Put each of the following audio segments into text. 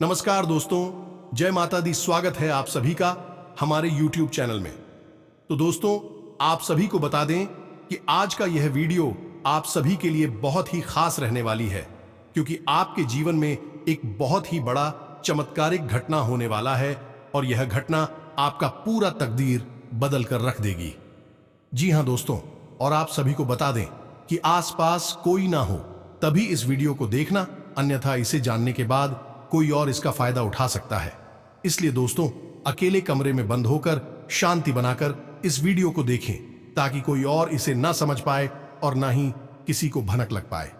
नमस्कार दोस्तों, जय माता दी। स्वागत है आप सभी का हमारे YouTube चैनल में। तो दोस्तों, आप सभी को बता दें कि आज का यह वीडियो आप सभी के लिए बहुत ही खास रहने वाली है, क्योंकि आपके जीवन में एक बहुत ही बड़ा चमत्कारिक घटना होने वाला है और यह घटना आपका पूरा तकदीर बदल कर रख देगी। जी हां दोस्तों, और आप सभी को बता दें कि आसपास कोई ना हो तभी इस वीडियो को देखना, अन्यथा इसे जानने के बाद कोई और इसका फायदा उठा सकता है। इसलिए दोस्तों, अकेले कमरे में बंद होकर शांति बनाकर इस वीडियो को देखें, ताकि कोई और इसे ना समझ पाए और ना ही किसी को भनक लग पाए।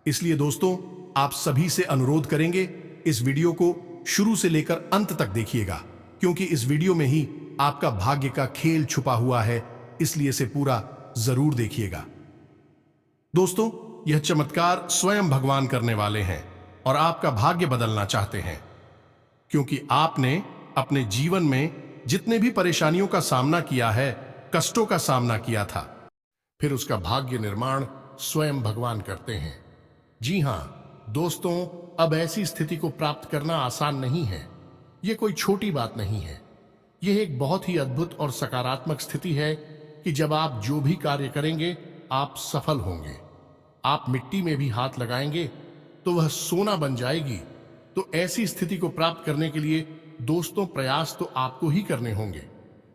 इसलिए दोस्तों, आप सभी से अनुरोध करेंगे, इस वीडियो को शुरू से लेकर अंत तक देखिएगा, क्योंकि इस वीडियो में ही आपका भाग्य का खेल छुपा हुआ है। इसलिए इसे पूरा जरूर देखिएगा। दोस्तों, यह चमत्कार स्वयं भगवान करने वाले हैं और आपका भाग्य बदलना चाहते हैं, क्योंकि आपने अपने जीवन में जितने भी परेशानियों का सामना किया है, कष्टों का सामना किया था, फिर उसका भाग्य निर्माण स्वयं भगवान करते हैं। जी हां दोस्तों, अब ऐसी स्थिति को प्राप्त करना आसान नहीं है। यह कोई छोटी बात नहीं है। यह एक बहुत ही अद्भुत और सकारात्मक स्थिति है कि जब आप जो भी कार्य करेंगे, आप सफल होंगे। आप मिट्टी में भी हाथ लगाएंगे तो वह सोना बन जाएगी। तो ऐसी स्थिति को प्राप्त करने के लिए दोस्तों, प्रयास तो आपको ही करने होंगे।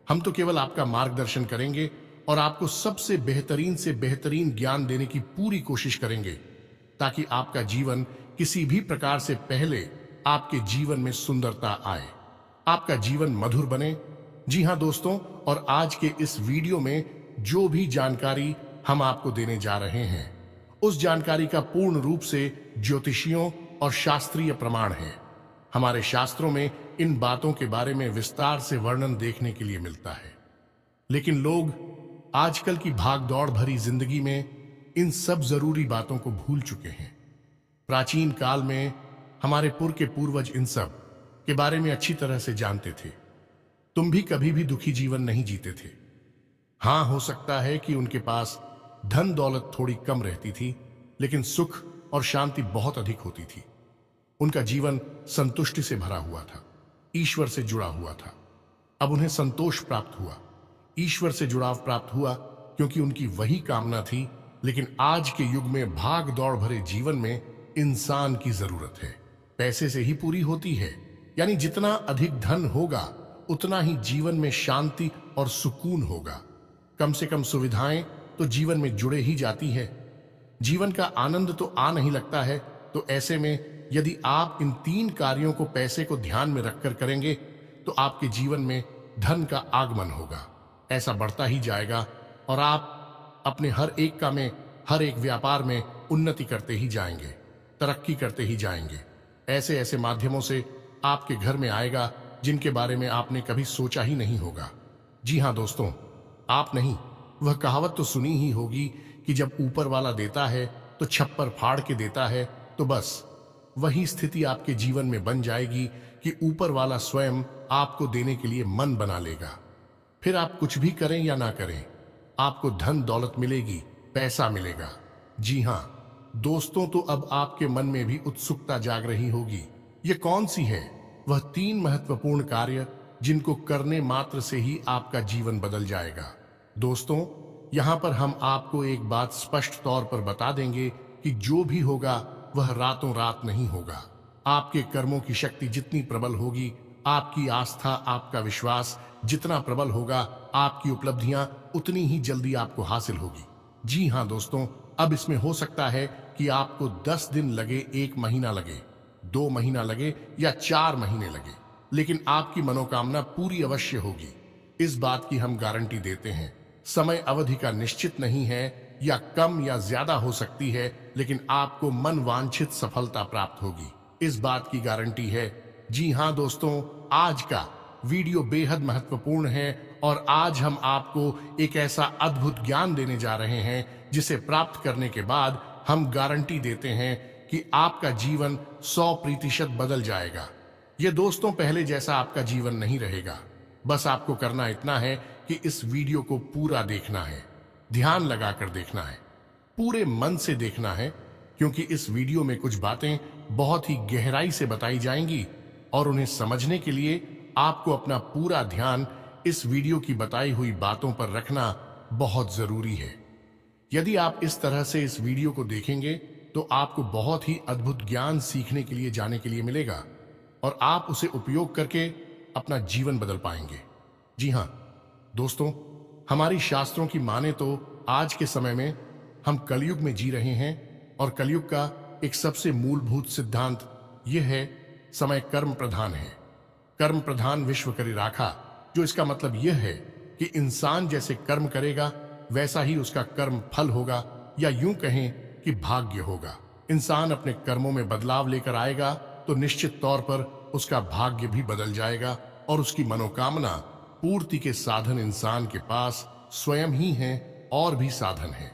हम तो केवल आपका मार्गदर्शन करेंगे और आपको सबसे बेहतरीन से बेहतरीन ज्ञान देने की पूरी कोशिश करेंगे, ताकि आपका जीवन किसी भी प्रकार से पहले आपके जीवन में सुंदरता आए, आपका जीवन मधुर बने। जी हां दोस्तों, और आज के इस वीडियो में जो भी जानकारी हम आपको देने जा रहे हैं, उस जानकारी का पूर्ण रूप से ज्योतिषियों और शास्त्रीय प्रमाण है। हमारे शास्त्रों में इन बातों के बारे में विस्तार से वर्णन देखने के लिए मिलता है, लेकिन लोग आजकल की भागदौड़ भरी जिंदगी में इन सब जरूरी बातों को भूल चुके हैं। प्राचीन काल में हमारे के पूर्वज इन सब के बारे में अच्छी तरह से जानते थे। तुम भी कभी भी दुखी जीवन नहीं जीते थे। हां, हो सकता है कि उनके पास धन दौलत थोड़ी कम रहती थी, लेकिन सुख और शांति बहुत अधिक होती थी। उनका जीवन संतुष्टि से भरा हुआ था, ईश्वर से जुड़ा हुआ था। अब उन्हें संतोष प्राप्त हुआ, ईश्वर से जुड़ाव प्राप्त हुआ, क्योंकि उनकी वही कामना थी। लेकिन आज के युग में भाग दौड़ भरे जीवन में इंसान की जरूरत है। पैसे से ही पूरी होती है, यानी जितना अधिक धन होगा उतना ही जीवन में शांति और सुकून होगा। कम से कम सुविधाएं तो जीवन में जुड़े ही जाती है। जीवन का आनंद तो आ नहीं लगता है। तो ऐसे में यदि आप इन 3 कार्यों को पैसे को ध्यान में रखकर करेंगे, तो आपके जीवन में धन का आगमन होगा। ऐसा बढ़ता ही जाएगा और आप अपने हर एक काम में, हर एक व्यापार में उन्नति करते ही जाएंगे, तरक्की करते ही जाएंगे। ऐसे ऐसे माध्यमों से आपके घर में आएगा जिनके बारे में आपने कभी सोचा ही नहीं होगा। जी हां दोस्तों, आप नहीं, वह कहावत तो सुनी ही होगी कि जब ऊपर वाला देता है तो छप्पर फाड़ के देता है। तो बस वही स्थिति आपके जीवन में बन जाएगी कि ऊपर वाला स्वयं आपको देने के लिए मन बना लेगा। फिर आप कुछ भी करें या ना करें, आपको धन दौलत मिलेगी, पैसा मिलेगा। जी हां दोस्तों, तो अब आपके मन में भी उत्सुकता जाग रही होगी। ये कौन सी है वह 3 महत्वपूर्ण कार्य जिनको करने मात्र से ही आपका जीवन बदल जाएगा। दोस्तों, यहां पर हम आपको एक बात स्पष्ट तौर पर बता देंगे कि जो भी होगा वह रातों रात नहीं होगा। आपके कर्मों की शक्ति जितनी प्रबल होगी, आपकी आस्था, आपका विश्वास जितना प्रबल होगा, आपकी उपलब्धियां उतनी ही जल्दी आपको हासिल होगी। जी हां दोस्तों, अब इसमें हो सकता है कि आपको 10 दिन लगे, 1 महीना लगे, 2 महीना लगे या 4 महीने लगे, लेकिन आपकी मनोकामना पूरी अवश्य होगी। इस बात की हम गारंटी देते हैं। समय अवधि का निश्चित नहीं है, या कम या ज्यादा हो सकती है, लेकिन आपको मन वांछित सफलता प्राप्त होगी, इस बात की गारंटी है। जी हां दोस्तों, आज का वीडियो बेहद महत्वपूर्ण है और आज हम आपको एक ऐसा अद्भुत ज्ञान देने जा रहे हैं जिसे प्राप्त करने के बाद हम गारंटी देते हैं कि आपका जीवन 100% बदल जाएगा। ये दोस्तों, पहले जैसा आपका जीवन नहीं रहेगा। बस आपको करना इतना है कि इस वीडियो को पूरा देखना है, ध्यान लगाकर देखना है, पूरे मन से देखना है, क्योंकि इस वीडियो में कुछ बातें बहुत ही गहराई से बताई जाएंगी और उन्हें समझने के लिए आपको अपना पूरा ध्यान इस वीडियो की बताई हुई बातों पर रखना बहुत जरूरी है। यदि आप इस तरह से इस वीडियो को देखेंगे तो आपको बहुत ही अद्भुत ज्ञान सीखने के लिए जाने के लिए मिलेगा और आप उसे उपयोग करके अपना जीवन बदल पाएंगे। जी हाँ दोस्तों, हमारी शास्त्रों की माने तो आज के समय में हम कलयुग में जी रहे हैं और कलयुग का एक सबसे मूलभूत सिद्धांत यह है, समय कर्म प्रधान है। कर्म प्रधान विश्व करी राखा, जो इसका मतलब यह है कि इंसान जैसे कर्म करेगा वैसा ही उसका कर्म फल होगा, या यूं कहें कि भाग्य होगा। इंसान अपने कर्मों में बदलाव लेकर आएगा तो निश्चित तौर पर उसका भाग्य भी बदल जाएगा और उसकी मनोकामना पूर्ति के साधन इंसान के पास स्वयं ही हैं और भी साधन हैं।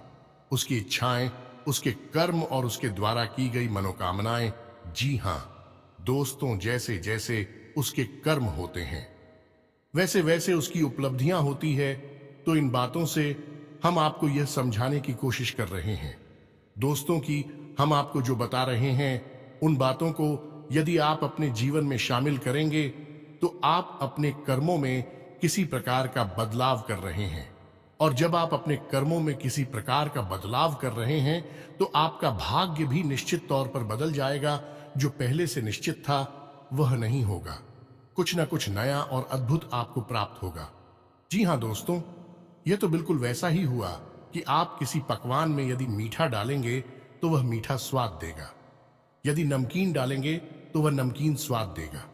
उसकी इच्छाएं, उसके कर्म और उसके द्वारा की गई मनोकामनाएं, जी हां दोस्तों, जैसे जैसे उसके कर्म होते हैं वैसे वैसे उसकी उपलब्धियां होती है। तो इन बातों से हम आपको यह समझाने की कोशिश कर रहे हैं दोस्तों कि हम आपको जो बता रहे हैं उन बातों को यदि आप अपने जीवन में शामिल करेंगे तो आप अपने कर्मों में किसी प्रकार का बदलाव कर रहे हैं, और जब आप अपने कर्मों में किसी प्रकार का बदलाव कर रहे हैं तो आपका भाग्य भी निश्चित तौर पर बदल जाएगा। जो पहले से निश्चित था वह नहीं होगा, कुछ ना कुछ नया और अद्भुत आपको प्राप्त होगा। जी हां दोस्तों, यह तो बिल्कुल वैसा ही हुआ कि आप किसी पकवान में यदि मीठा डालेंगे तो वह मीठा स्वाद देगा, यदि नमकीन डालेंगे तो वह नमकीन स्वाद देगा,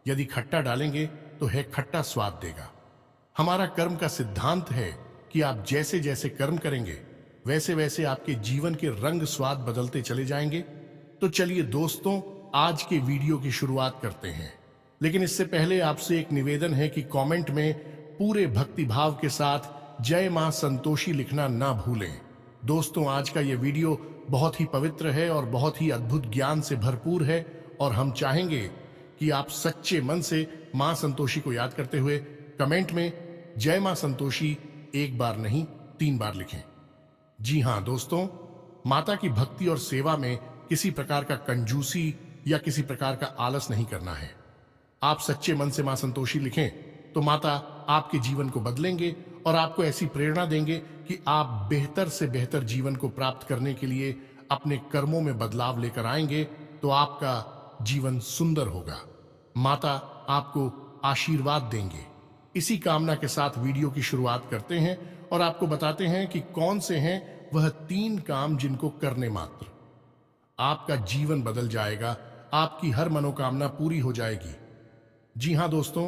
यदि खट्टा डालेंगे तो है खट्टा स्वाद देगा। हमारा कर्म का सिद्धांत है कि आप जैसे जैसे कर्म करेंगे वैसे वैसे आपके जीवन के रंग स्वाद बदलते चले जाएंगे। तो चलिए दोस्तों, आज के वीडियो की शुरुआत करते हैं, लेकिन इससे पहले आपसे एक निवेदन है कि कमेंट में पूरे भक्ति भाव के साथ जय मां संतोषी लिखना ना भूलें। दोस्तों, आज का यह वीडियो बहुत ही पवित्र है और बहुत ही अद्भुत ज्ञान से भरपूर है और हम चाहेंगे कि आप सच्चे मन से मां संतोषी को याद करते हुए कमेंट में जय मां संतोषी एक बार नहीं 3 बार लिखें। जी हां दोस्तों, माता की भक्ति और सेवा में किसी प्रकार का कंजूसी या किसी प्रकार का आलस नहीं करना है। आप सच्चे मन से मां संतोषी लिखें तो माता आपके जीवन को बदलेंगे और आपको ऐसी प्रेरणा देंगे कि आप बेहतर से बेहतर जीवन को प्राप्त करने के लिए अपने कर्मों में बदलाव लेकर आएंगे तो आपका जीवन सुंदर होगा। माता आपको आशीर्वाद देंगे। इसी कामना के साथ वीडियो की शुरुआत करते हैं और आपको बताते हैं कि कौन से हैं वह 3 काम जिनको करने मात्र आपका जीवन बदल जाएगा, आपकी हर मनोकामना पूरी हो जाएगी। जी हां दोस्तों,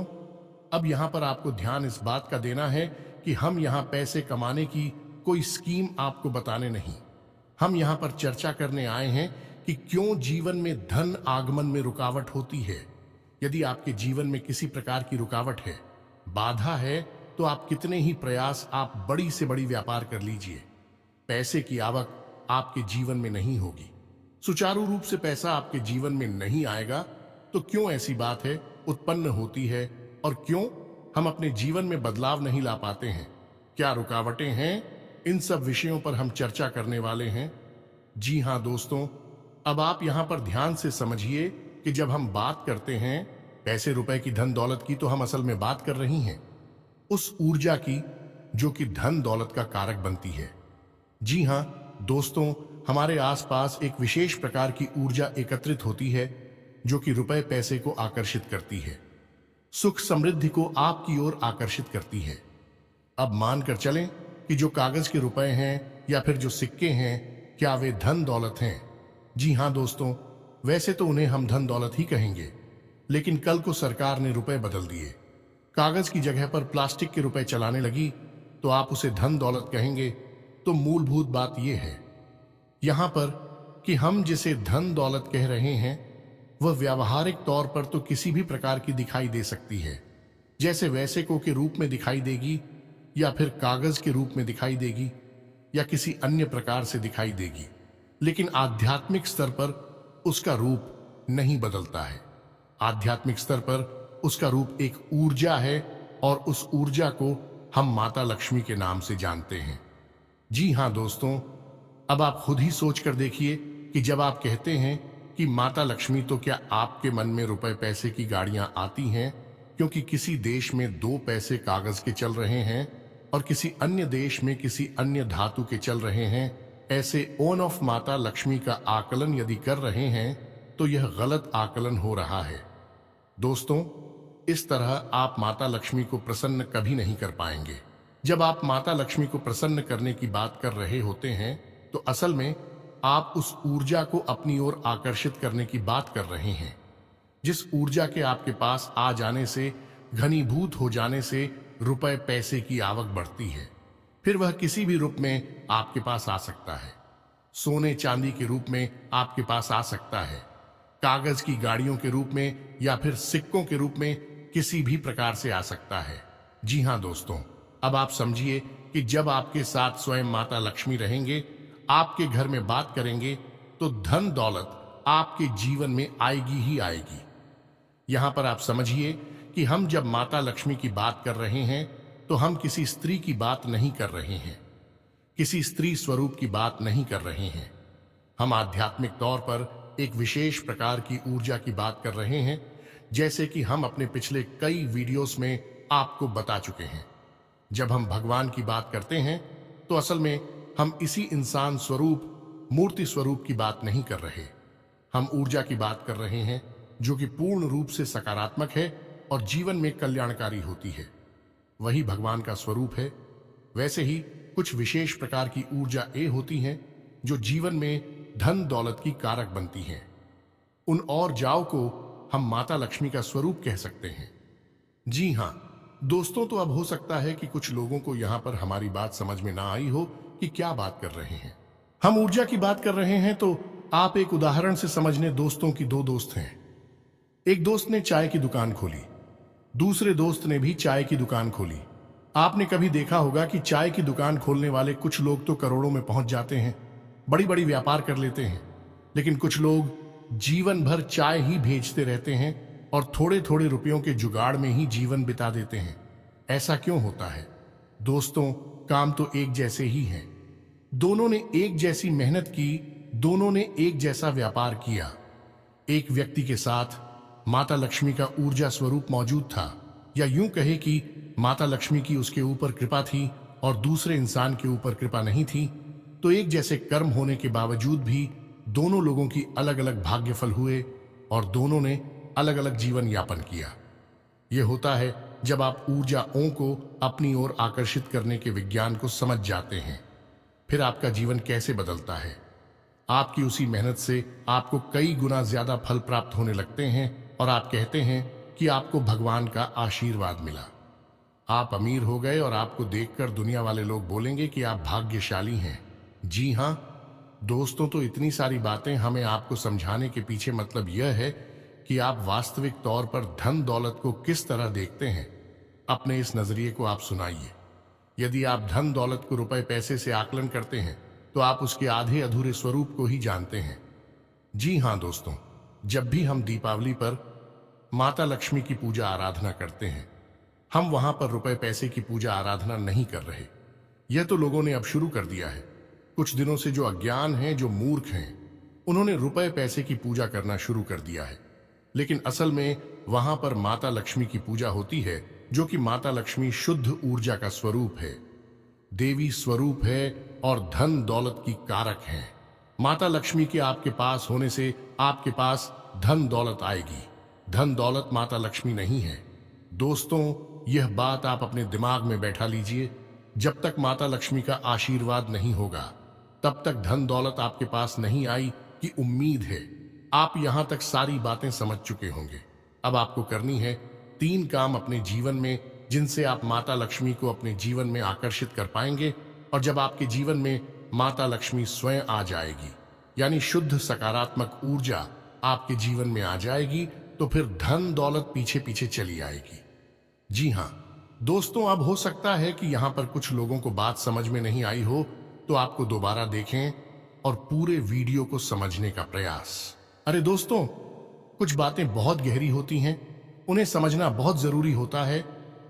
अब यहां पर आपको ध्यान इस बात का देना है कि हम यहां पैसे कमाने की कोई स्कीम आपको बताने नहीं, हम यहां पर चर्चा करने आए हैं कि क्यों जीवन में धन आगमन में रुकावट होती है। यदि आपके जीवन में किसी प्रकार की रुकावट है, बाधा है, तो आप कितने ही प्रयास आप बड़ी से बड़ी व्यापार कर लीजिए, पैसे की आवक आपके जीवन में नहीं होगी, सुचारू रूप से पैसा आपके जीवन में नहीं आएगा। तो क्यों ऐसी बात है उत्पन्न होती है और क्यों हम अपने जीवन में बदलाव नहीं ला पाते हैं, क्या रुकावटें हैं, इन सब विषयों पर हम चर्चा करने वाले हैं। जी हां दोस्तों, अब आप यहां पर ध्यान से समझिए कि जब हम बात करते हैं पैसे रुपए की, धन दौलत की, तो हम असल में बात कर रही हैं उस ऊर्जा की जो कि धन दौलत का कारक बनती है। जी हां दोस्तों, हमारे आसपास एक विशेष प्रकार की ऊर्जा एकत्रित होती है जो कि रुपए पैसे को आकर्षित करती है, सुख समृद्धि को आपकी ओर आकर्षित करती है। अब मानकर चलें कि जो कागज के रुपए हैं या फिर जो सिक्के हैं, क्या वे धन दौलत हैं? जी हां दोस्तों, वैसे तो उन्हें हम धन दौलत ही कहेंगे, लेकिन कल को सरकार ने रुपए बदल दिए, कागज की जगह पर प्लास्टिक के रुपए चलाने लगी, तो आप उसे धन दौलत कहेंगे। तो मूलभूत बात यह है यहां पर कि हम जिसे धन दौलत कह रहे हैं वह व्यावहारिक तौर पर तो किसी भी प्रकार की दिखाई दे सकती है, जैसे वैसे को के रूप में दिखाई देगी या फिर कागज के रूप में दिखाई देगी या किसी अन्य प्रकार से दिखाई देगी, लेकिन आध्यात्मिक स्तर पर उसका रूप नहीं बदलता है। आध्यात्मिक स्तर पर उसका रूप एक ऊर्जा है और उस ऊर्जा को हम माता लक्ष्मी के नाम से जानते हैं। जी हां दोस्तों, अब आप खुद ही सोच कर देखिए कि जब आप कहते हैं कि माता लक्ष्मी तो क्या आपके मन में रुपए पैसे की गाड़ियां आती हैं क्योंकि किसी देश में 2 पैसे कागज के चल रहे हैं और किसी अन्य देश में किसी अन्य धातु के चल रहे हैं? ऐसे ओन ऑफ माता लक्ष्मी का आकलन यदि कर रहे हैं तो यह गलत आकलन हो रहा है। दोस्तों, इस तरह आप माता लक्ष्मी को प्रसन्न कभी नहीं कर पाएंगे। जब आप माता लक्ष्मी को प्रसन्न करने की बात कर रहे होते हैं तो असल में आप उस ऊर्जा को अपनी ओर आकर्षित करने की बात कर रहे हैं, जिस ऊर्जा के आपके पास आ जाने से, घनीभूत हो जाने से रुपए पैसे की आवक बढ़ती है। फिर वह किसी भी रूप में आपके पास आ सकता है। सोने चांदी के रूप में आपके पास आ सकता है, कागज की गाड़ियों के रूप में या फिर सिक्कों के रूप में किसी भी प्रकार से आ सकता है। जी हां दोस्तों, अब आप समझिए कि जब आपके साथ स्वयं माता लक्ष्मी रहेंगे, आपके घर में बात करेंगे, तो धन दौलत आपके जीवन में आएगी ही आएगी। यहां पर आप समझिए कि हम जब माता लक्ष्मी की बात कर रहे हैं तो हम किसी स्त्री की बात नहीं कर रहे हैं, किसी स्त्री स्वरूप की बात नहीं कर रहे हैं। हम आध्यात्मिक तौर पर एक विशेष प्रकार की ऊर्जा की बात कर रहे हैं, जैसे कि हम अपने पिछले कई वीडियोस में आपको बता चुके हैं। जब हम भगवान की बात करते हैं तो असल में हम इसी इंसान स्वरूप, मूर्ति स्वरूप की बात नहीं कर रहे। हम ऊर्जा की बात कर रहे हैं जो कि पूर्ण रूप से सकारात्मक है और जीवन में कल्याणकारी होती है। वही भगवान का स्वरूप है। वैसे ही कुछ विशेष प्रकार की ऊर्जा होती हैं जो जीवन में धन दौलत की कारक बनती हैं। उन और जाओ को हम माता लक्ष्मी का स्वरूप कह सकते हैं। जी हां दोस्तों, तो अब हो सकता है कि कुछ लोगों को यहां पर हमारी बात समझ में ना आई हो कि क्या बात कर रहे हैं। हम ऊर्जा की बात कर रहे हैं तो आप एक उदाहरण से समझने। दोस्तों की 2 दोस्त हैं। एक दोस्त ने चाय की दुकान खोली, दूसरे दोस्त ने भी चाय की दुकान खोली। आपने कभी देखा होगा कि चाय की दुकान खोलने वाले कुछ लोग तो करोड़ों में पहुंच जाते हैं, बड़ी बड़ी व्यापार कर लेते हैं, लेकिन कुछ लोग जीवन भर चाय ही भेजते रहते हैं और थोड़े थोड़े रुपयों के जुगाड़ में ही जीवन बिता देते हैं। ऐसा क्यों होता है? दोस्तों, काम तो एक जैसे ही हैं। दोनों ने एक जैसी मेहनत की, दोनों ने एक जैसा व्यापार किया। एक व्यक्ति के साथ माता लक्ष्मी का ऊर्जा स्वरूप मौजूद था, या यूं कहे कि माता लक्ष्मी की उसके ऊपर कृपा थी और दूसरे इंसान के ऊपर कृपा नहीं थी। तो एक जैसे कर्म होने के बावजूद भी दोनों लोगों की अलग अलग भाग्यफल हुए और दोनों ने अलग अलग जीवन यापन किया। यह होता है जब आप ऊर्जाओं को अपनी ओर आकर्षित करने के विज्ञान को समझ जाते हैं। फिर आपका जीवन कैसे बदलता है। आपकी उसी मेहनत से आपको कई गुना ज्यादा फल प्राप्त होने लगते हैं और आप कहते हैं कि आपको भगवान का आशीर्वाद मिला। आप अमीर हो गए और आपको देखकर दुनिया वाले लोग बोलेंगे कि आप भाग्यशाली हैं। जी हां दोस्तों, तो इतनी सारी बातें हमें आपको समझाने के पीछे मतलब यह है कि आप वास्तविक तौर पर धन दौलत को किस तरह देखते हैं। अपने इस नजरिए को आप सुनाइए। यदि आप धन दौलत को रुपए पैसे से आकलन करते हैं तो आप उसके आधे अधूरे स्वरूप को ही जानते हैं। जी हां दोस्तों, जब भी हम दीपावली पर माता लक्ष्मी की पूजा आराधना करते हैं, हम वहां पर रुपए पैसे की पूजा आराधना नहीं कर रहे। यह तो लोगों ने अब शुरू कर दिया है। कुछ दिनों से जो अज्ञान हैं, जो मूर्ख हैं, उन्होंने रुपए पैसे की पूजा करना शुरू कर दिया है। लेकिन असल में वहां पर माता लक्ष्मी की पूजा होती है, जो कि माता लक्ष्मी शुद्ध ऊर्जा का स्वरूप है, देवी स्वरूप है और धन दौलत की कारक है। माता लक्ष्मी के आपके पास होने से आपके पास धन दौलत आएगी। धन दौलत माता लक्ष्मी नहीं है। दोस्तों, यह बात आप अपने दिमाग में बैठा लीजिए। जब तक माता लक्ष्मी का आशीर्वाद नहीं होगा तब तक धन दौलत आपके पास नहीं आई की उम्मीद है। आप यहां तक सारी बातें समझ चुके होंगे। अब आपको करनी है 3 काम अपने जीवन में, जिनसे आप माता लक्ष्मी को अपने जीवन में आकर्षित कर पाएंगे। और जब आपके जीवन में माता लक्ष्मी स्वयं आ जाएगी, यानी शुद्ध सकारात्मक ऊर्जा आपके जीवन में आ जाएगी, तो फिर धन दौलत पीछे पीछे चली आएगी। जी हां दोस्तों, अब हो सकता है कि यहां पर कुछ लोगों को बात समझ में नहीं आई हो, तो आपको दोबारा देखें और पूरे वीडियो को समझने का प्रयास। अरे दोस्तों, कुछ बातें बहुत गहरी होती हैं, उन्हें समझना बहुत जरूरी होता है।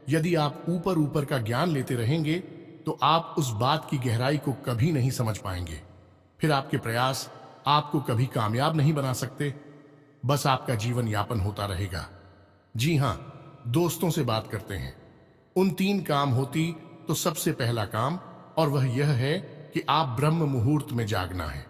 यदि आप ऊपर ऊपर का ज्ञान लेते रहेंगे तो आप उस बात की गहराई को कभी नहीं समझ पाएंगे। फिर आपके प्रयास आपको कभी कामयाब नहीं बना सकते, बस आपका जीवन यापन होता रहेगा। जी हां, दोस्तों से बात करते हैं। उन 3 काम होती तो सबसे पहला काम, और वह यह है कि आप ब्रह्म मुहूर्त में जागना है।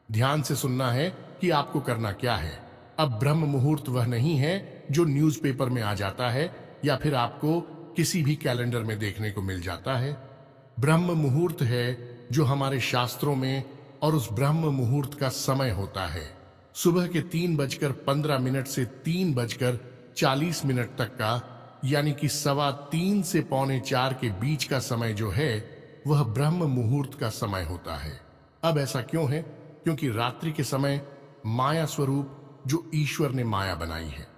ध्यान से सुनना है कि आपको करना क्या है। अब ब्रह्म मुहूर्त वह नहीं है जो न्यूज़पेपर में आ जाता है या फिर आपको किसी भी कैलेंडर में देखने को मिल जाता है। ब्रह्म मुहूर्त है जो हमारे शास्त्रों में, और उस ब्रह्म मुहूर्त का समय होता है सुबह के 3:15 से 3:40 तक का, यानी कि 3:15 से 3:45 के बीच का समय जो है वह ब्रह्म मुहूर्त का समय होता है। अब ऐसा क्यों है? क्योंकि रात्रि के समय माया स्वरूप जो ईश्वर ने माया बनाई है,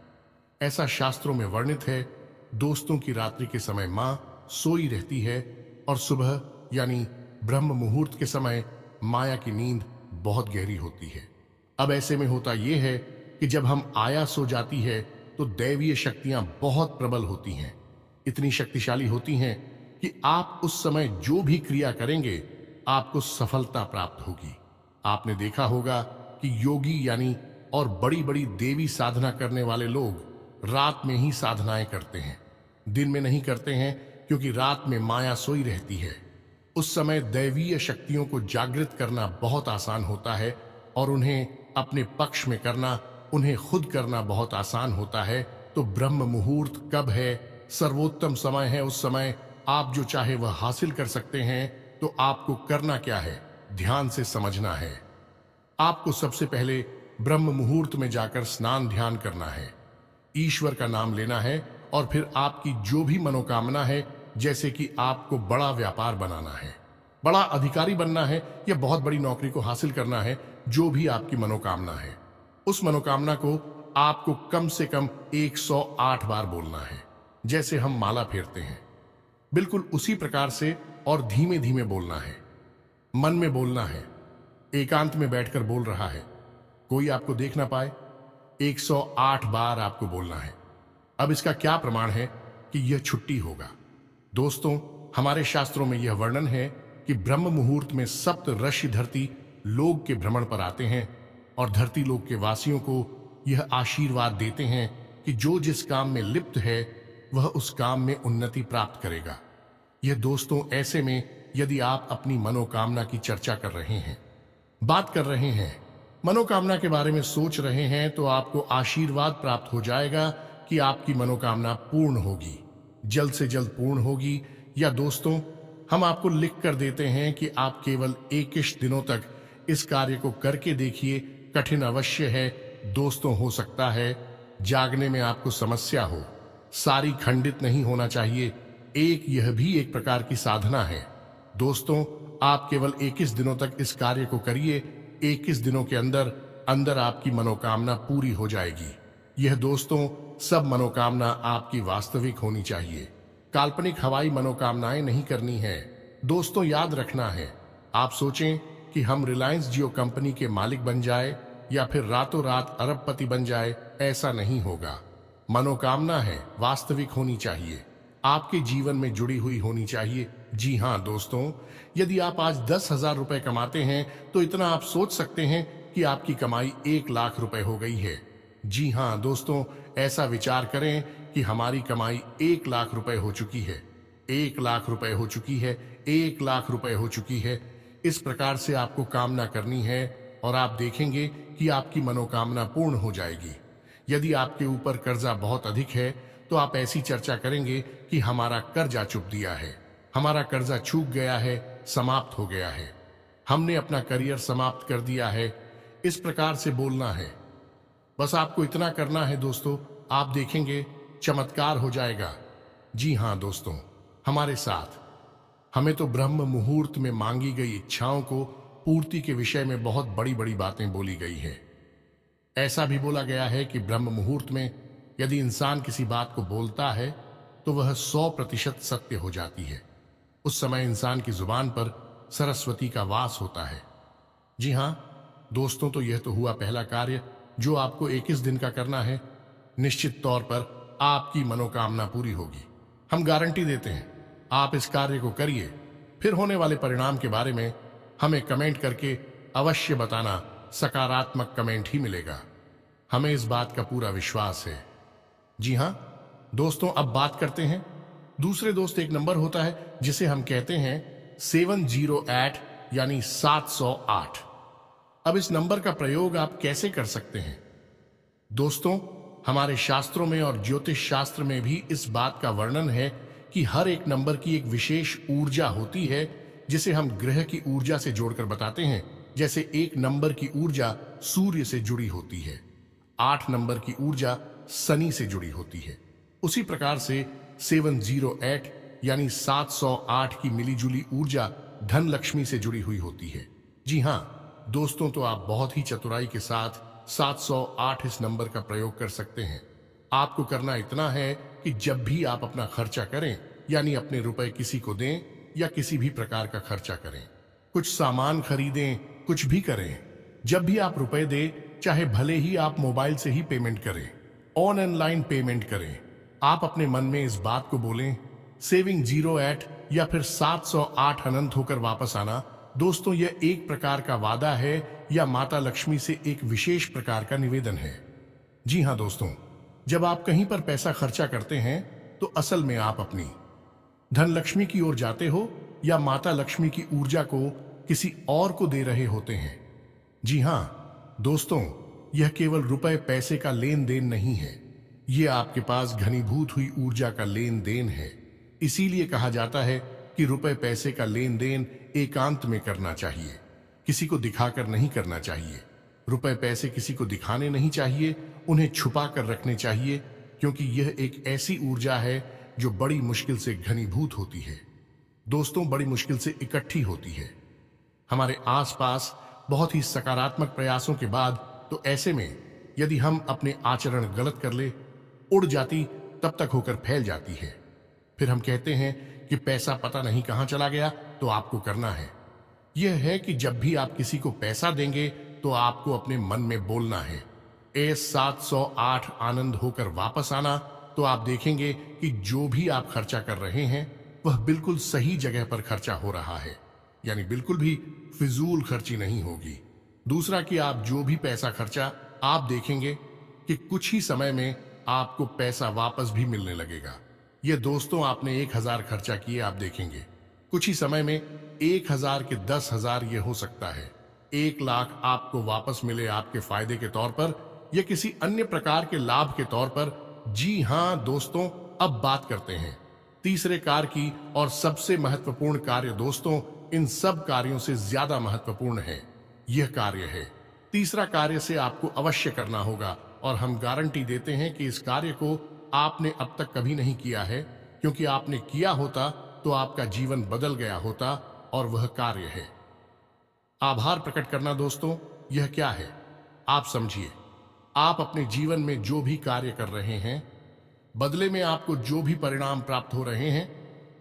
ऐसा शास्त्रों में वर्णित है। दोस्तों की रात्रि के समय मां सोई रहती है और सुबह यानी ब्रह्म मुहूर्त के समय माया की नींद बहुत गहरी होती है। अब ऐसे में होता यह है कि जब हम आया सो जाती है तो दैवीय शक्तियां बहुत प्रबल होती हैं, इतनी शक्तिशाली होती हैं कि आप उस समय जो भी क्रिया करेंगे आपको सफलता प्राप्त होगी। आपने देखा होगा कि योगी यानी और बड़ी बड़ी देवी साधना करने वाले लोग रात में ही साधनाएं करते हैं, दिन में नहीं करते हैं, क्योंकि रात में माया सोई रहती है। उस समय दैवीय शक्तियों को जागृत करना बहुत आसान होता है और उन्हें अपने पक्ष में करना, उन्हें खुद करना बहुत आसान होता है। तो ब्रह्म मुहूर्त कब है? सर्वोत्तम समय है। उस समय आप जो चाहे वह हासिल कर सकते हैं। तो आपको करना क्या है? ध्यान से समझना है। आपको सबसे पहले ब्रह्म मुहूर्त में जाकर स्नान ध्यान करना है, ईश्वर का नाम लेना है और फिर आपकी जो भी मनोकामना है, जैसे कि आपको बड़ा व्यापार बनाना है, बड़ा अधिकारी बनना है या बहुत बड़ी नौकरी को हासिल करना है, जो भी आपकी मनोकामना है, उस मनोकामना को आपको कम से कम 108 बार बोलना है। जैसे हम माला फेरते हैं, बिल्कुल उसी प्रकार से और धीमे धीमे बोलना है। मन में बोलना है, एकांत में बैठकर बोल रहा है, कोई आपको देख ना पाए। 108 बार आपको बोलना है। अब इसका क्या प्रमाण है कि यह छुट्टी होगा? दोस्तों, हमारे शास्त्रों में यह वर्णन है कि ब्रह्म मुहूर्त में सप्त ऋषि धरती लोक के भ्रमण पर आते हैं और धरती लोक के वासियों को यह आशीर्वाद देते हैं कि जो जिस काम में लिप्त है वह उस काम में उन्नति प्राप्त करेगा। यह दोस्तों ऐसे में यदि आप अपनी मनोकामना की चर्चा कर रहे हैं, बात कर रहे हैं, मनोकामना के बारे में सोच रहे हैं, तो आपको आशीर्वाद प्राप्त हो जाएगा कि आपकी मनोकामना पूर्ण होगी, जल्द से जल्द पूर्ण होगी। या दोस्तों, हम आपको लिख कर देते हैं कि आप केवल 21 दिनों तक इस कार्य को करके देखिए। कठिन अवश्य है दोस्तों, हो सकता है जागने में आपको समस्या हो, सारी खंडित नहीं होना चाहिए। यह भी एक प्रकार की साधना है। दोस्तों, आप केवल 21 दिनों तक इस कार्य को करिए। 21 दिनों के अंदर अंदर आपकी मनोकामना पूरी हो जाएगी। यह दोस्तों, सब मनोकामना आपकी वास्तविक होनी चाहिए, काल्पनिक हवाई मनोकामनाएं नहीं करनी है। दोस्तों, याद रखना है, आप सोचें कि हम रिलायंस जियो कंपनी के मालिक बन जाए या फिर रातों रात अरबपति बन जाए, ऐसा नहीं होगा। मनोकामना है वास्तविक होनी चाहिए, आपके जीवन में जुड़ी हुई होनी चाहिए। जी हां दोस्तों, यदि आप आज 10,000 रुपए कमाते हैं तो इतना आप सोच सकते हैं कि आपकी कमाई 1 लाख रुपए हो गई है। जी हां दोस्तों, ऐसा विचार करें कि हमारी कमाई 1 लाख रुपए हो चुकी है, 1 लाख रुपए हो चुकी है, 1 लाख रुपए हो चुकी है। इस प्रकार से आपको कामना करनी है और आप देखेंगे कि आपकी मनोकामना पूर्ण हो जाएगी। यदि आपके ऊपर कर्जा बहुत अधिक है तो आप ऐसी चर्चा करेंगे कि हमारा कर्जा चुक दिया है, हमारा कर्जा चूक गया है, समाप्त हो गया है, हमने अपना करियर समाप्त कर दिया है। इस प्रकार से बोलना है। बस आपको इतना करना है दोस्तों, आप देखेंगे चमत्कार हो जाएगा। जी हां दोस्तों, हमारे साथ हमें तो ब्रह्म मुहूर्त में मांगी गई इच्छाओं को पूर्ति के विषय में बहुत बड़ी बड़ी बातें बोली गई है। ऐसा भी बोला गया है कि ब्रह्म मुहूर्त में यदि इंसान किसी बात को बोलता है तो वह 100% सत्य हो जाती है। उस समय इंसान की जुबान पर सरस्वती का वास होता है। जी हां दोस्तों, तो यह तो हुआ पहला कार्य जो आपको 21 दिन का करना है। निश्चित तौर पर आपकी मनोकामना पूरी होगी, हम गारंटी देते हैं। आप इस कार्य को करिए, फिर होने वाले परिणाम के बारे में हमें कमेंट करके अवश्य बताना सकारात्मक कमेंट ही मिलेगा। हमें इस बात का पूरा विश्वास है। जी हां दोस्तों, अब बात करते हैं दूसरे दोस्त एक नंबर होता है जिसे हम कहते हैं 708 यानी 708। अब इस नंबर का प्रयोग आप कैसे कर सकते हैं? दोस्तों, हमारे शास्त्रों में और ज्योतिष शास्त्र में भी इस बात का वर्णन है कि हर एक नंबर की एक विशेष ऊर्जा होती है जिसे हम ग्रह की ऊर्जा से जोड़कर बताते हैं। जैसे एक नंबर की ऊर्जा सूर्य से जुड़ी होती है, 8 नंबर की ऊर्जा शनि से जुड़ी होती है। उसी प्रकार से 708 यानी 708 की मिलीजुली ऊर्जा धन लक्ष्मी से जुड़ी हुई होती है। जी हां दोस्तों, तो आप बहुत ही चतुराई के साथ 708 इस नंबर का प्रयोग कर सकते हैं। आपको करना इतना है कि जब भी आप अपना खर्चा करें, यानी अपने रुपए किसी को दें या किसी भी प्रकार का खर्चा करें, कुछ सामान खरीदें, कुछ भी करें, जब भी आप रुपए दें, चाहे भले ही आप मोबाइल से ही पेमेंट करें, ऑनलाइन पेमेंट करें, आप अपने मन में इस बात को बोलें 708 या फिर 708 अनंत होकर वापस आना। दोस्तों, यह एक प्रकार का वादा है या माता लक्ष्मी से एक विशेष प्रकार का निवेदन है। जी हां दोस्तों, जब आप कहीं पर पैसा खर्चा करते हैं तो असल में आप अपनी धन लक्ष्मी की ओर जाते हो या माता लक्ष्मी की ऊर्जा को किसी और को दे रहे होते हैं। जी हां दोस्तों, यह केवल रुपए पैसे का लेन देन नहीं है, यह आपके पास घनीभूत हुई ऊर्जा का लेन देन है। इसीलिए कहा जाता है कि रुपए पैसे का लेन देन एकांत में करना चाहिए, किसी को दिखाकर नहीं करना चाहिए। रुपए पैसे किसी को दिखाने नहीं चाहिए, उन्हें छुपा कर रखने चाहिए, क्योंकि यह एक ऐसी ऊर्जा है जो बड़ी मुश्किल से घनीभूत होती है। दोस्तों, बड़ी मुश्किल से इकट्ठी होती है हमारे आसपास बहुत ही सकारात्मक प्रयासों के बाद। तो ऐसे में यदि हम अपने आचरण गलत कर ले, उड़ जाती तब तक होकर फैल जाती है। फिर हम कहते हैं कि पैसा पता नहीं कहां चला गया। तो आपको करना है यह है कि जब भी आप किसी को पैसा देंगे तो आपको अपने मन में बोलना है 708 आनंद होकर वापस आना। तो आप देखेंगे कि जो भी आप खर्चा कर रहे हैं वह बिल्कुल सही जगह पर खर्चा हो रहा है, यानी बिल्कुल भी फिजूल खर्ची नहीं होगी। दूसरा कि आप जो भी पैसा खर्चा, आप देखेंगे कि कुछ ही समय में आपको पैसा वापस भी मिलने लगेगा। ये दोस्तों, आपने 1000 खर्चा किए, आप देखेंगे कुछ ही समय में 1000 के 10,000 ये हो सकता है 1 लाख आपको वापस मिले आपके फायदे के तौर पर या किसी अन्य प्रकार के लाभ के तौर पर। जी हां दोस्तों, अब बात करते हैं तीसरे कार्य की, और सबसे महत्वपूर्ण कार्य। दोस्तों, इन सब कार्यों से ज्यादा महत्वपूर्ण है यह कार्य है। तीसरा कार्य से आपको अवश्य करना होगा, और हम गारंटी देते हैं कि इस कार्य को आपने अब तक कभी नहीं किया है, क्योंकि आपने किया होता तो आपका जीवन बदल गया होता। और वह कार्य है आभार प्रकट करना। दोस्तों, यह क्या है आप समझिए। आप अपने जीवन में जो भी कार्य कर रहे हैं, बदले में आपको जो भी परिणाम प्राप्त हो रहे हैं,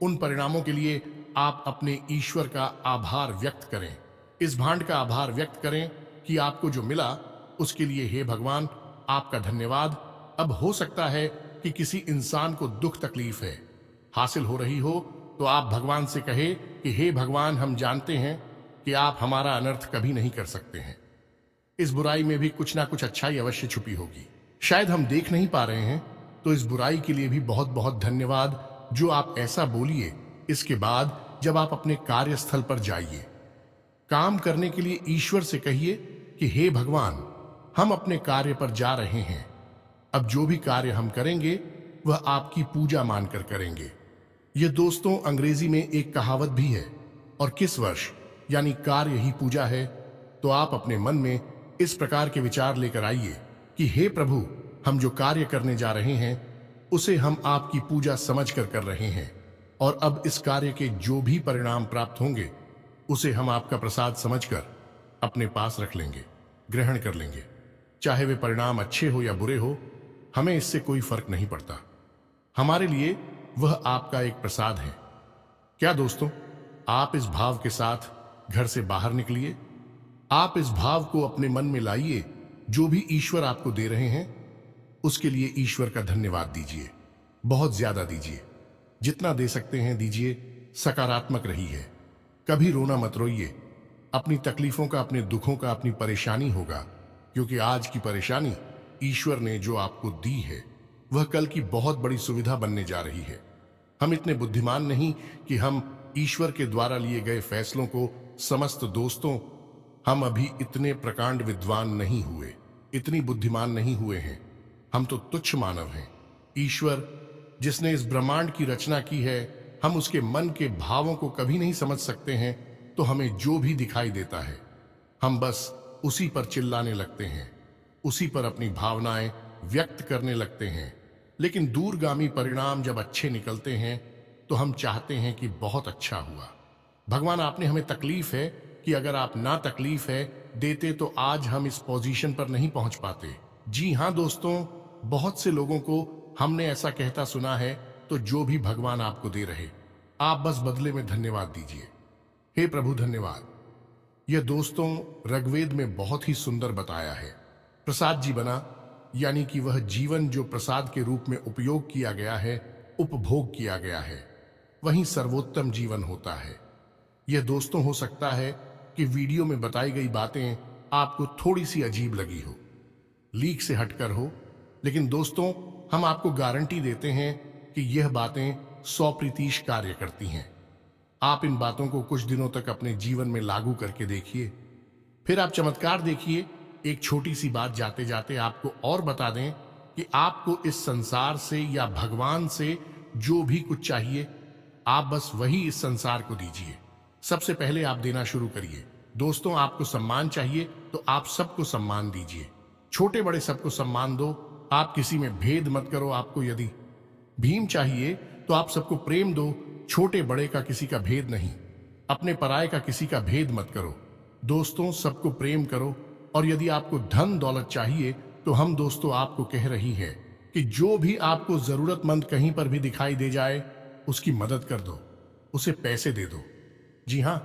उन परिणामों के लिए आप अपने ईश्वर का आभार व्यक्त करें। इस भांड का आभार व्यक्त करें कि आपको जो मिला उसके लिए हे भगवान आपका धन्यवाद। अब हो सकता है कि किसी इंसान को दुख तकलीफ है हासिल हो रही हो, तो आप भगवान से कहे कि हे भगवान, हम जानते हैं कि आप हमारा अनर्थ कभी नहीं कर सकते हैं। इस बुराई में भी कुछ ना कुछ अच्छाई अवश्य छुपी होगी, शायद हम देख नहीं पा रहे हैं। तो इस बुराई के लिए भी बहुत बहुत धन्यवाद जो आप ऐसा बोलिए। इसके बाद जब आप अपने कार्यस्थल पर जाइए, काम करने के लिए ईश्वर से कहिए कि हे भगवान, हम अपने कार्य पर जा रहे हैं। अब जो भी कार्य हम करेंगे वह आपकी पूजा मानकर करेंगे। यह दोस्तों अंग्रेजी में एक कहावत भी है, और किस वर्ष यानी कार्य ही पूजा है। तो आप अपने मन में इस प्रकार के विचार लेकर आइए कि हे प्रभु, हम जो कार्य करने जा रहे हैं उसे हम आपकी पूजा समझकर कर रहे हैं, और अब इस कार्य के जो भी परिणाम प्राप्त होंगे उसे हम आपका प्रसाद समझकर अपने पास रख लेंगे, ग्रहण कर लेंगे। चाहे वे परिणाम अच्छे हो या बुरे हो, हमें इससे कोई फर्क नहीं पड़ता। हमारे लिए वह आपका एक प्रसाद है। क्या दोस्तों, आप इस भाव के साथ घर से बाहर निकलिए। आप इस भाव को अपने मन में लाइए। जो भी ईश्वर आपको दे रहे हैं उसके लिए ईश्वर का धन्यवाद दीजिए, बहुत ज्यादा दीजिए, जितना दे सकते हैं दीजिए। सकारात्मक रहिए, कभी रोना मत रोइए। अपनी तकलीफों का, अपने दुखों का, अपनी परेशानी होगा, क्योंकि आज की परेशानी ईश्वर ने जो आपको दी है वह कल की बहुत बड़ी सुविधा बनने जा रही है। हम इतने बुद्धिमान नहीं कि हम ईश्वर के द्वारा लिए गए फैसलों को समस्त दोस्तों, हम अभी इतने प्रकांड विद्वान नहीं हुए, इतनी बुद्धिमान नहीं हुए हैं। हम तो तुच्छ मानव हैं। ईश्वर जिसने इस ब्रह्मांड की रचना की है, हम उसके मन के भावों को कभी नहीं समझ सकते हैं। तो हमें जो भी दिखाई देता है हम बस उसी पर चिल्लाने लगते हैं, उसी पर अपनी भावनाएं व्यक्त करने लगते हैं। लेकिन दूरगामी परिणाम जब अच्छे निकलते हैं तो हम चाहते हैं कि बहुत अच्छा हुआ। भगवान, आपने हमें तकलीफ है कि अगर आप ना तकलीफ है देते तो आज हम इस पोजीशन पर नहीं पहुंच पाते। जी हां दोस्तों, बहुत से लोगों को हमने ऐसा कहता सुना है। तो जो भी भगवान आपको दे रहे, आप बस बदले में धन्यवाद दीजिए। हे प्रभु धन्यवाद। यह दोस्तों ऋग्वेद में बहुत ही सुंदर बताया है। प्रसाद जी बना, यानी कि वह जीवन जो प्रसाद के रूप में उपयोग किया गया है, उपभोग किया गया है, वही सर्वोत्तम जीवन होता है। यह दोस्तों हो सकता है कि वीडियो में बताई गई बातें आपको थोड़ी सी अजीब लगी हो, लीक से हटकर हो, लेकिन दोस्तों हम आपको गारंटी देते हैं कि यह बातें 100% कार्य करती हैं। आप इन बातों को कुछ दिनों तक अपने जीवन में लागू करके देखिए, फिर आप चमत्कार देखिए। एक छोटी सी बात जाते जाते आपको और बता दें कि आपको इस संसार से या भगवान से जो भी कुछ चाहिए, आप बस वही इस संसार को दीजिए। सबसे पहले आप देना शुरू करिए। दोस्तों, आपको सम्मान चाहिए तो आप सबको सम्मान दीजिए, छोटे बड़े सबको सम्मान दो। आप किसी में भेद मत करो। आपको यदि भीम चाहिए तो आप सबको प्रेम दो, छोटे बड़े का किसी का भेद नहीं, अपने पराये का किसी का भेद मत करो। दोस्तों, सबको प्रेम करो। और यदि आपको धन दौलत चाहिए तो हम दोस्तों आपको कह रही है कि जो भी आपको जरूरतमंद कहीं पर भी दिखाई दे जाए उसकी मदद कर दो, उसे पैसे दे दो। जी हां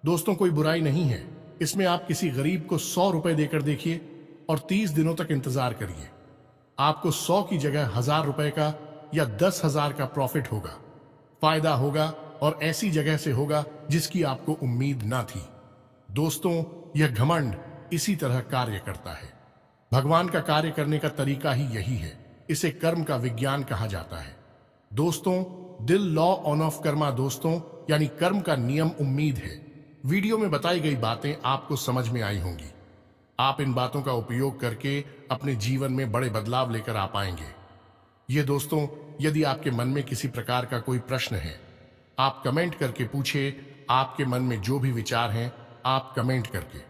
दोस्तों, कोई बुराई नहीं है इसमें। आप किसी गरीब को 100 रुपए देकर देखिए और 30 दिनों तक इंतजार करिए, आपको 100 की जगह 1000 रुपए का या 10,000 का प्रॉफिट होगा, फायदा होगा, और ऐसी जगह से होगा जिसकी आपको उम्मीद ना थी। दोस्तों, यह घमंड इसी तरह कार्य करता है। भगवान का कार्य करने का तरीका ही यही है। इसे कर्म का विज्ञान कहा जाता है। दोस्तों, दिल लॉ ऑन ऑफ कर्मा दोस्तों, यानी कर्म का नियम उम्मीद है। वीडियो में बताई गई बातें आपको समझ में आई होंगी। आप इन बातों का उपयोग करके अपने जीवन में बड़े बदलाव लेकर आ पाएंगे। ये दोस्तों, यदि आपके मन में किसी प्रकार का कोई प्रश्न है, आप कमेंट करके पूछे। आपके मन में जो भी विचार हैं, आप कमेंट करके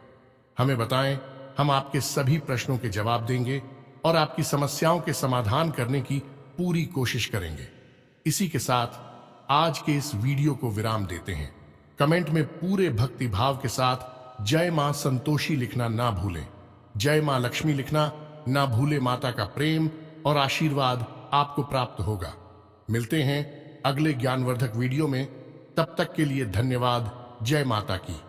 हमें बताएं। हम आपके सभी प्रश्नों के जवाब देंगे और आपकी समस्याओं के समाधान करने की पूरी कोशिश करेंगे। इसी के साथ आज के इस वीडियो को विराम देते हैं। कमेंट में पूरे भक्ति भाव के साथ जय मां संतोषी लिखना ना भूलें। जय मां लक्ष्मी लिखना ना भूले। माता का प्रेम और आशीर्वाद आपको प्राप्त होगा। मिलते हैं अगले ज्ञानवर्धक वीडियो में। तब तक के लिए धन्यवाद। जय माता की।